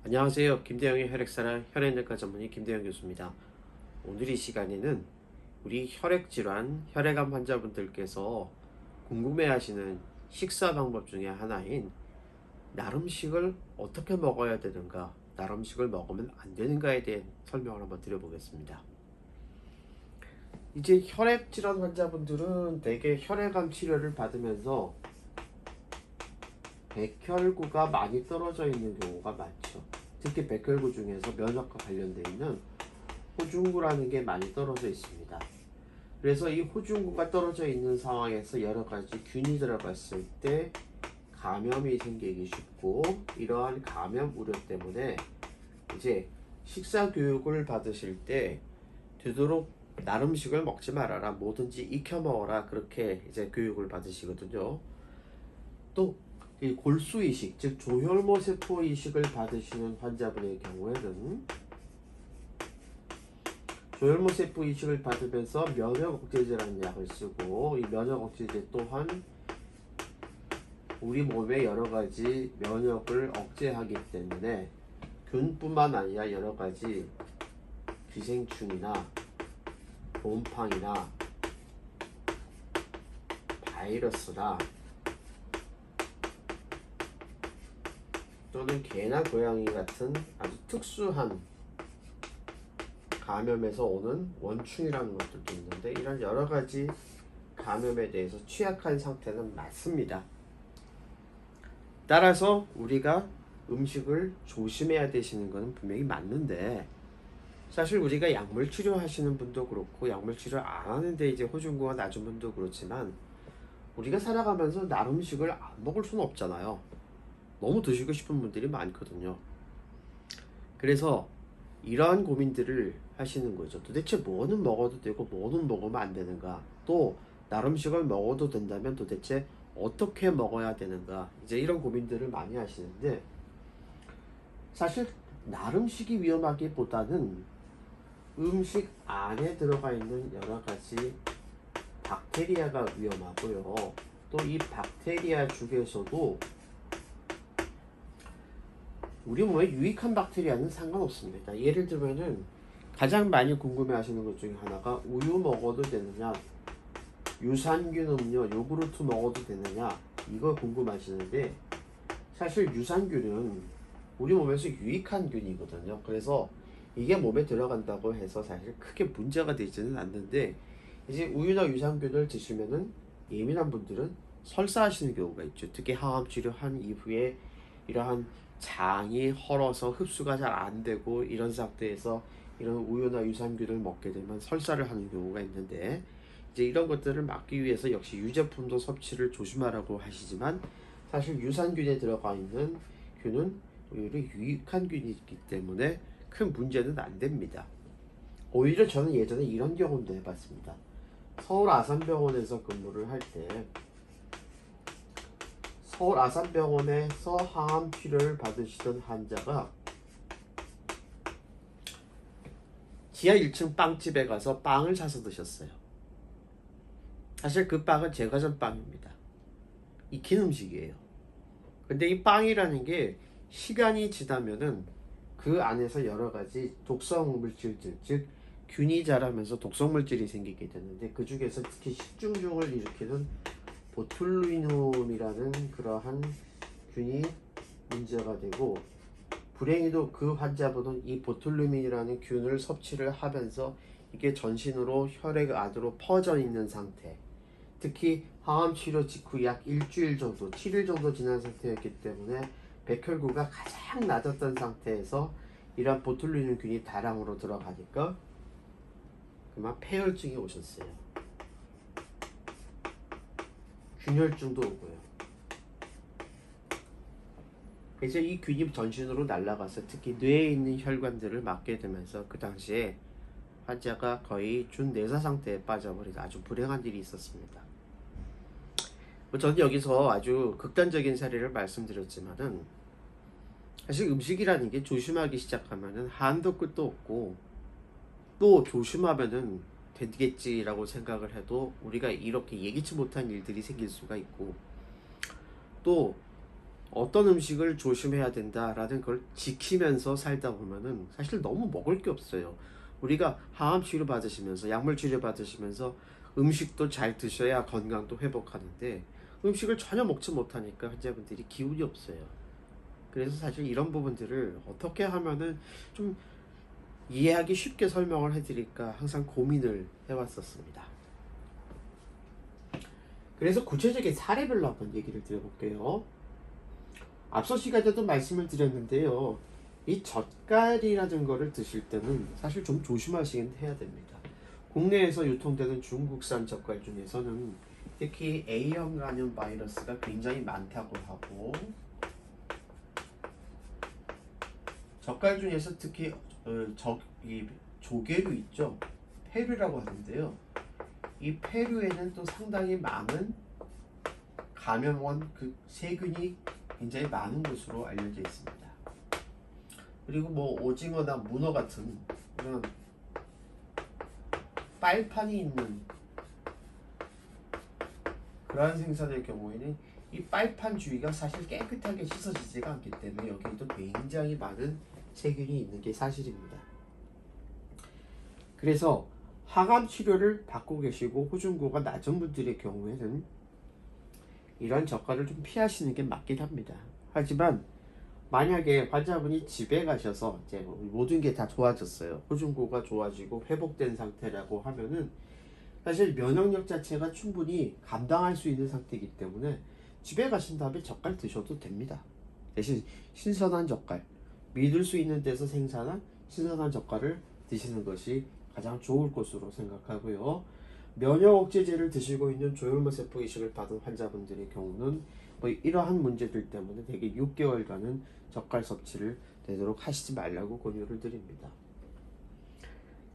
안녕하세요. 김대영의 혈액사랑 혈액내과 전문의 김대영 교수입니다. 오늘 이 시간에는 우리 혈액질환, 혈액암 환자분들께서 궁금해하시는 식사 방법 중에 하나인 나름식을 어떻게 먹어야 되는가, 나름식을 먹으면 안 되는가에 대한 설명을 한번 드려보겠습니다. 이제 혈액질환 환자분들은 대개 혈액암 치료를 받으면서 백혈구가 많이 떨어져 있는 경우가 많죠. 특히 백혈구 중에서 면역과 관련되어 있는 호중구라는 게 많이 떨어져 있습니다. 그래서 이 호중구가 떨어져 있는 상황에서 여러 가지 균이 들어갔을 때 감염이 생기기 쉽고, 이러한 감염 우려 때문에 이제 식사 교육을 받으실 때 되도록 나름식을 먹지 말아라, 뭐든지 익혀 먹어라, 그렇게 이제 교육을 받으시거든요. 또 이 골수이식, 즉 조혈모 세포 이식을 받으시는 환자분의 경우에는 조혈모 세포 이식을 받으면서 면역 억제제라는 약을 쓰고, 이 면역 억제제 또한 우리 몸의 여러 가지 면역을 억제하기 때문에 균뿐만 아니라 여러 가지 기생충이나 곰팡이나 바이러스나 또는 개나 고양이 같은 아주 특수한 감염에서 오는 원충이라는 것들도 있는데, 이런 여러 가지 감염에 대해서 취약한 상태는 맞습니다. 따라서 우리가 음식을 조심해야 되시는 것은 분명히 맞는데, 사실 우리가 약물 치료하시는 분도 그렇고 약물 치료 안 하는데 이제 호중구가 낮은 분도 그렇지만, 우리가 살아가면서 날 음식을 안 먹을 수는 없잖아요. 너무 드시고 싶은 분들이 많거든요. 그래서 이러한 고민들을 하시는 거죠. 도대체 뭐는 먹어도 되고 뭐는 먹으면 안 되는가, 또 나름식을 먹어도 된다면 도대체 어떻게 먹어야 되는가, 이제 이런 고민들을 많이 하시는데, 사실 나름식이 위험하기보다는 음식 안에 들어가 있는 여러 가지 박테리아가 위험하고요. 또 이 박테리아 중에서도 우리 몸에 유익한 박테리아는 상관없습니다. 예를 들면은 가장 많이 궁금해 하시는 것 중에 하나가 우유 먹어도 되느냐, 유산균 음료, 요구르트 먹어도 되느냐, 이거 궁금하시는데, 사실 유산균은 우리 몸에서 유익한 균이거든요. 그래서 이게 몸에 들어간다고 해서 사실 크게 문제가 되지는 않는데, 이제 우유나 유산균을 드시면은 예민한 분들은 설사하시는 경우가 있죠. 특히 항암 치료한 이후에 이러한 장이 헐어서 흡수가 잘 안 되고, 이런 상태에서 이런 우유나 유산균을 먹게 되면 설사를 하는 경우가 있는데, 이제 이런 것들을 막기 위해서 역시 유제품도 섭취를 조심하라고 하시지만, 사실 유산균에 들어가 있는 균은 오히려 유익한 균이기 때문에 큰 문제는 안 됩니다. 오히려 저는 예전에 이런 경험도 해봤습니다. 서울 아산병원에서 근무를 할 때 서울 아산병원에서 항암 치료를 받으시던 환자가 지하 1층 빵집에 가서 빵을 사서 드셨어요. 사실 그 빵은 제가 전 빵입니다. 익힌 음식이에요. 근데 이 빵이라는 게 시간이 지나면은 그 안에서 여러 가지 독성 물질들, 즉 균이 자라면서 독성 물질이 생기게 되는데, 그 중에서 특히 식중독을 일으키는 보툴리눔이라는 그러한 균이 문제가 되고, 불행히도 그 환자분은 이 보툴리눔이라는 균을 섭취를 하면서 이게 전신으로 혈액 안으로 퍼져 있는 상태, 특히 항암 치료 직후 약 일주일 정도, 7일 정도 지난 상태였기 때문에 백혈구가 가장 낮았던 상태에서 이러한 보툴리눔 균이 다량으로 들어가니까 그만 폐혈증이 오셨어요. 균혈증도 오고요. 그래서 이 균이 전신으로 날아가서 특히 뇌에 있는 혈관들을 막게 되면서 그 당시에 환자가 거의 준내사 상태에 빠져버린 아주 불행한 일이 있었습니다. 저는 여기서 아주 극단적인 사례를 말씀드렸지만은, 사실 음식이라는 게 조심하기 시작하면은 한도 끝도 없고, 또 조심하면은 되겠지라고 생각을 해도 우리가 이렇게 예기치 못한 일들이 생길 수가 있고, 또 어떤 음식을 조심해야 된다라는 걸 지키면서 살다 보면은 사실 너무 먹을 게 없어요. 우리가 항암 치료 받으시면서, 약물 치료 받으시면서 음식도 잘 드셔야 건강도 회복하는데, 음식을 전혀 먹지 못하니까 환자분들이 기운이 없어요. 그래서 사실 이런 부분들을 어떻게 하면은 좀 이해하기 쉽게 설명을 해드릴까 항상 고민을 해왔었습니다. 그래서 구체적인 사례별로 한번 얘기를 드려볼게요. 앞서 시간에도 말씀을 드렸는데요. 이 젓갈이라는 거를 드실 때는 사실 좀 조심하시긴 해야 됩니다. 국내에서 유통되는 중국산 젓갈 중에서는 특히 A형 간염 바이러스가 굉장히 많다고 하고, 젓갈 중에서 특히 이 조개류 있죠. 페류라고 하는데요. 이 페류에는 또 상당히 많은 감염원 그 세균이 굉장히 많은 것으로 알려져 있습니다. 그리고 뭐 오징어나 문어 같은 그런 빨판이 있는 그러한 생선의 경우에는 이 빨판 주위가 사실 깨끗하게 씻어지지가 않기 때문에 여기에도 굉장히 많은 세균이 있는 게 사실입니다. 그래서 항암 치료를 받고 계시고 호중고가 낮은 분들의 경우에는 이런 젓갈을 좀 피하시는 게 맞긴 합니다. 하지만 만약에 환자분이 집에 가셔서 이제 모든 게 다 좋아졌어요. 호중고가 좋아지고 회복된 상태라고 하면은 사실 면역력 자체가 충분히 감당할 수 있는 상태이기 때문에 집에 가신 다음에 젓갈 드셔도 됩니다. 대신 신선한 젓갈, 믿을 수 있는 데서 생산한 신선한 젓갈을 드시는 것이 가장 좋을 것으로 생각하고요. 면역 억제제를 드시고 있는 조혈모세포 이식을 받은 환자분들의 경우는 뭐 이러한 문제들 때문에 대개 6개월간은 젓갈 섭취를 되도록 하시지 말라고 권유를 드립니다.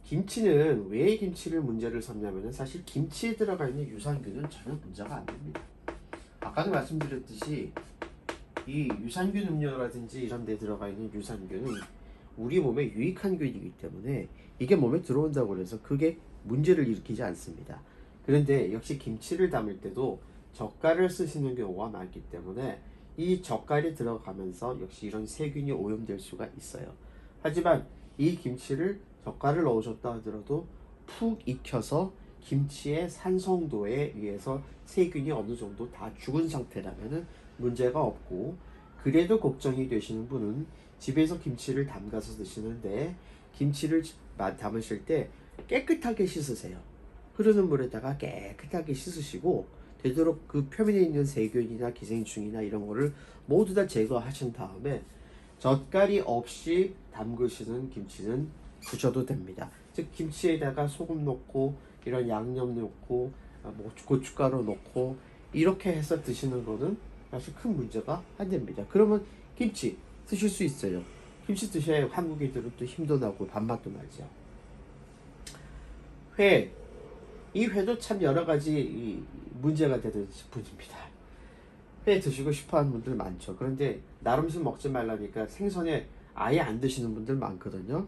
김치는 왜 김치를 문제를 삼냐면은 사실 김치에 들어가 있는 유산균은 전혀 문제가 안 됩니다. 아까도 말씀드렸듯이 이 유산균 음료라든지 이런 데 들어가 있는 유산균은 우리 몸에 유익한 균이기 때문에 이게 몸에 들어온다고 해서 그게 문제를 일으키지 않습니다. 그런데 역시 김치를 담을 때도 젓갈을 쓰시는 경우가 많기 때문에 이 젓갈이 들어가면서 역시 이런 세균이 오염될 수가 있어요. 하지만 이 김치를 젓갈을 넣으셨다 하더라도 푹 익혀서 김치의 산성도에 의해서 세균이 어느 정도 다 죽은 상태라면 문제가 없고, 그래도 걱정이 되시는 분은 집에서 김치를 담가서 드시는데 김치를 담으실 때 깨끗하게 씻으세요. 흐르는 물에다가 깨끗하게 씻으시고 되도록 그 표면에 있는 세균이나 기생충이나 이런 거를 모두 다 제거하신 다음에 젓갈이 없이 담그시는 김치는 드셔도 됩니다. 즉 김치에다가 소금 넣고 이런 양념 넣고 뭐 고춧가루 넣고 이렇게 해서 드시는 거는 사실 큰 문제가 안 됩니다. 그러면 김치 드실 수 있어요. 김치 드셔야 한국인들은 또 힘도 나고 밥맛도 나죠. 회, 이 회도 참 여러 가지 문제가 되는 식품입니다. 회 드시고 싶어하는 분들 많죠. 그런데 나름씩 먹지 말라니까 생선에 아예 안 드시는 분들 많거든요.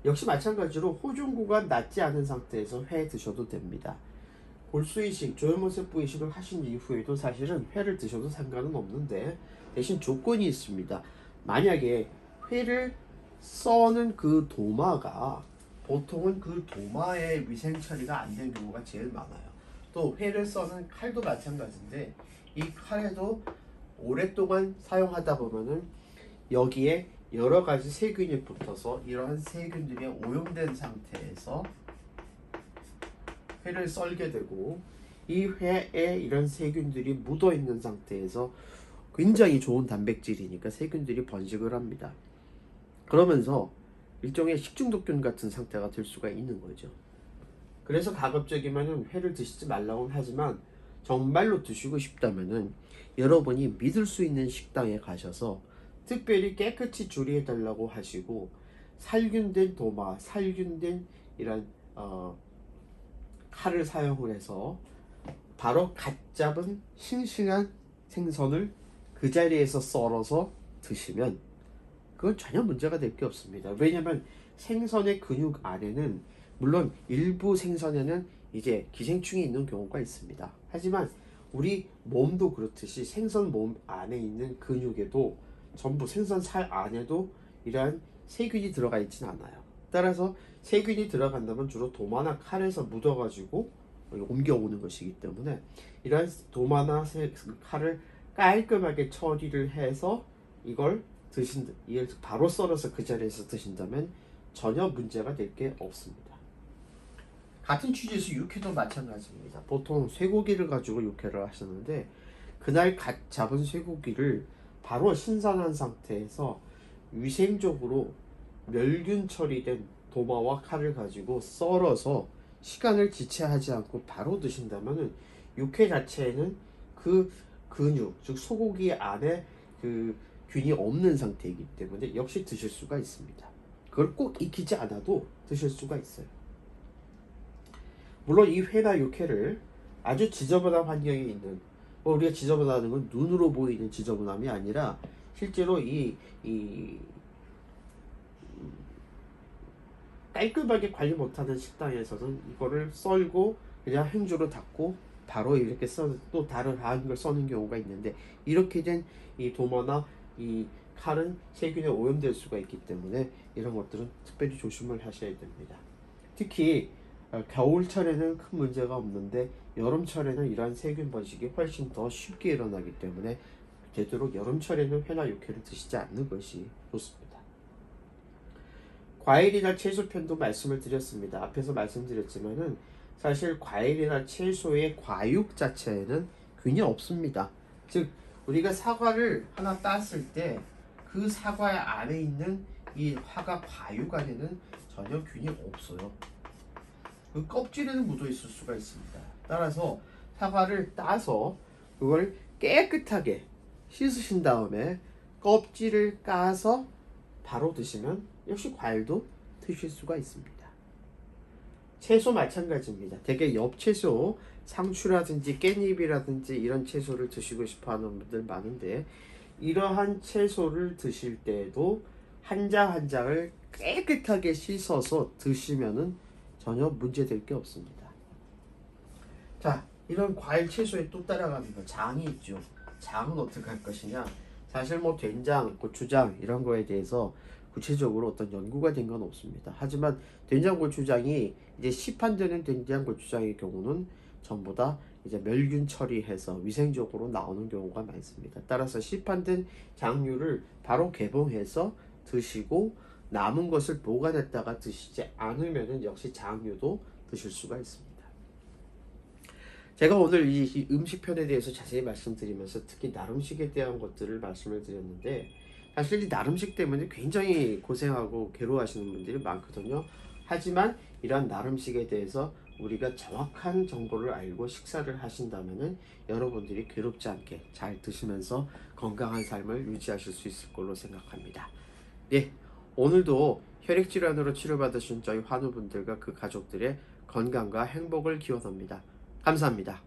역시 마찬가지로 호중고가 낮지 않은 상태에서 회 드셔도 됩니다. 골수이식, 조혈모세포 이식을 하신 이후에도 사실은 회를 드셔도 상관은 없는데 대신 조건이 있습니다. 만약에 회를 써는 그 도마가 보통은 그 도마의 위생 처리가 안 된 경우가 제일 많아요. 또 회를 써는 칼도 마찬가지인데 이 칼에도 오랫동안 사용하다 보면은 여기에 여러 가지 세균이 붙어서 이러한 세균들이 오염된 상태에서 회를 썰게 되고, 이 회에 이런 세균들이 묻어 있는 상태에서 굉장히 좋은 단백질이니까 세균들이 번식을 합니다. 그러면서 일종의 식중독균 같은 상태가 될 수가 있는 거죠. 그래서 가급적이면은 회를 드시지 말라고는 하지만 정말로 드시고 싶다면은 여러분이 믿을 수 있는 식당에 가셔서 특별히 깨끗이 조리해 달라고 하시고, 살균된 도마, 살균된 이런 칼을 사용을 해서 바로 갓 잡은 싱싱한 생선을 그 자리에서 썰어서 드시면 그건 전혀 문제가 될 게 없습니다. 왜냐하면 생선의 근육 안에는 물론 일부 생선에는 이제 기생충이 있는 경우가 있습니다. 하지만 우리 몸도 그렇듯이 생선 몸 안에 있는 근육에도 전부 생선 살 안에도 이러한 세균이 들어가 있지는 않아요. 따라서 세균이 들어간다면 주로 도마나 칼에서 묻어가지고 옮겨오는 것이기 때문에 이러한 도마나 칼을 깔끔하게 처리를 해서 이걸 바로 썰어서 그 자리에서 드신다면 전혀 문제가 될 게 없습니다. 같은 취지에서 육회도 마찬가지입니다. 보통 쇠고기를 가지고 육회를 하시는데 그날 갓 잡은 쇠고기를 바로 신선한 상태에서 위생적으로 멸균 처리된 도마와 칼을 가지고 썰어서 시간을 지체하지 않고 바로 드신다면 육회 자체에는 그 근육, 즉 소고기 안에 그 균이 없는 상태이기 때문에 역시 드실 수가 있습니다. 그걸 꼭 익히지 않아도 드실 수가 있어요. 물론 이 회나 육회를 아주 지저분한 환경에 있는, 우리가 지저분하다는 건 눈으로 보이는 지저분함이 아니라 실제로 이 깔끔하게 관리 못하는 식당에서는 이거를 썰고 그냥 행주로 닫고 바로 이렇게 또 다른 걸 써는 경우가 있는데, 이렇게 된 이 도마나 이 칼은 세균에 오염될 수가 있기 때문에 이런 것들은 특별히 조심을 하셔야 됩니다. 특히 겨울철에는 큰 문제가 없는데 여름철에는 이러한 세균 번식이 훨씬 더 쉽게 일어나기 때문에 되도록 여름철에는 회나 육회를 드시지 않는 것이 좋습니다. 과일이나 채소 편도 말씀을 드렸습니다. 앞에서 말씀드렸지만은 사실 과일이나 채소의 과육 자체에는 균이 없습니다. 즉 우리가 사과를 하나 땄을 때 그 사과 안에 있는 이 화가 과육 안에는 전혀 균이 없어요. 그 껍질에는 묻어 있을 수가 있습니다. 따라서 사과를 따서 그걸 깨끗하게 씻으신 다음에 껍질을 까서 바로 드시면 역시 과일도 드실 수가 있습니다. 채소 마찬가지입니다. 대개 엽채소, 상추라든지 깻잎이라든지 이런 채소를 드시고 싶어하는 분들 많은데, 이러한 채소를 드실 때에도 한 장 한 장을 깨끗하게 씻어서 드시면은 전혀 문제될 게 없습니다. 자, 이런 과일 채소에 또 따라가는 거 장이 있죠. 장은 어떻게 할 것이냐? 사실 뭐 된장, 고추장 이런 거에 대해서 구체적으로 어떤 연구가 된 건 없습니다. 하지만 된장, 고추장이 이제 시판되는 된장, 고추장의 경우는 전부 다 이제 멸균 처리해서 위생적으로 나오는 경우가 많습니다. 따라서 시판된 장류를 바로 개봉해서 드시고 남은 것을 보관했다가 드시지 않으면은 역시 장류도 드실 수가 있습니다. 제가 오늘 이 음식편에 대해서 자세히 말씀드리면서 특히 날음식에 대한 것들을 말씀을 드렸는데, 사실 이 날음식 때문에 굉장히 고생하고 괴로워하시는 분들이 많거든요. 하지만 이러한 날음식에 대해서 우리가 정확한 정보를 알고 식사를 하신다면은 여러분들이 괴롭지 않게 잘 드시면서 건강한 삶을 유지하실 수 있을 걸로 생각합니다. 예, 오늘도 혈액질환으로 치료받으신 저희 환우분들과 그 가족들의 건강과 행복을 기원합니다. 감사합니다.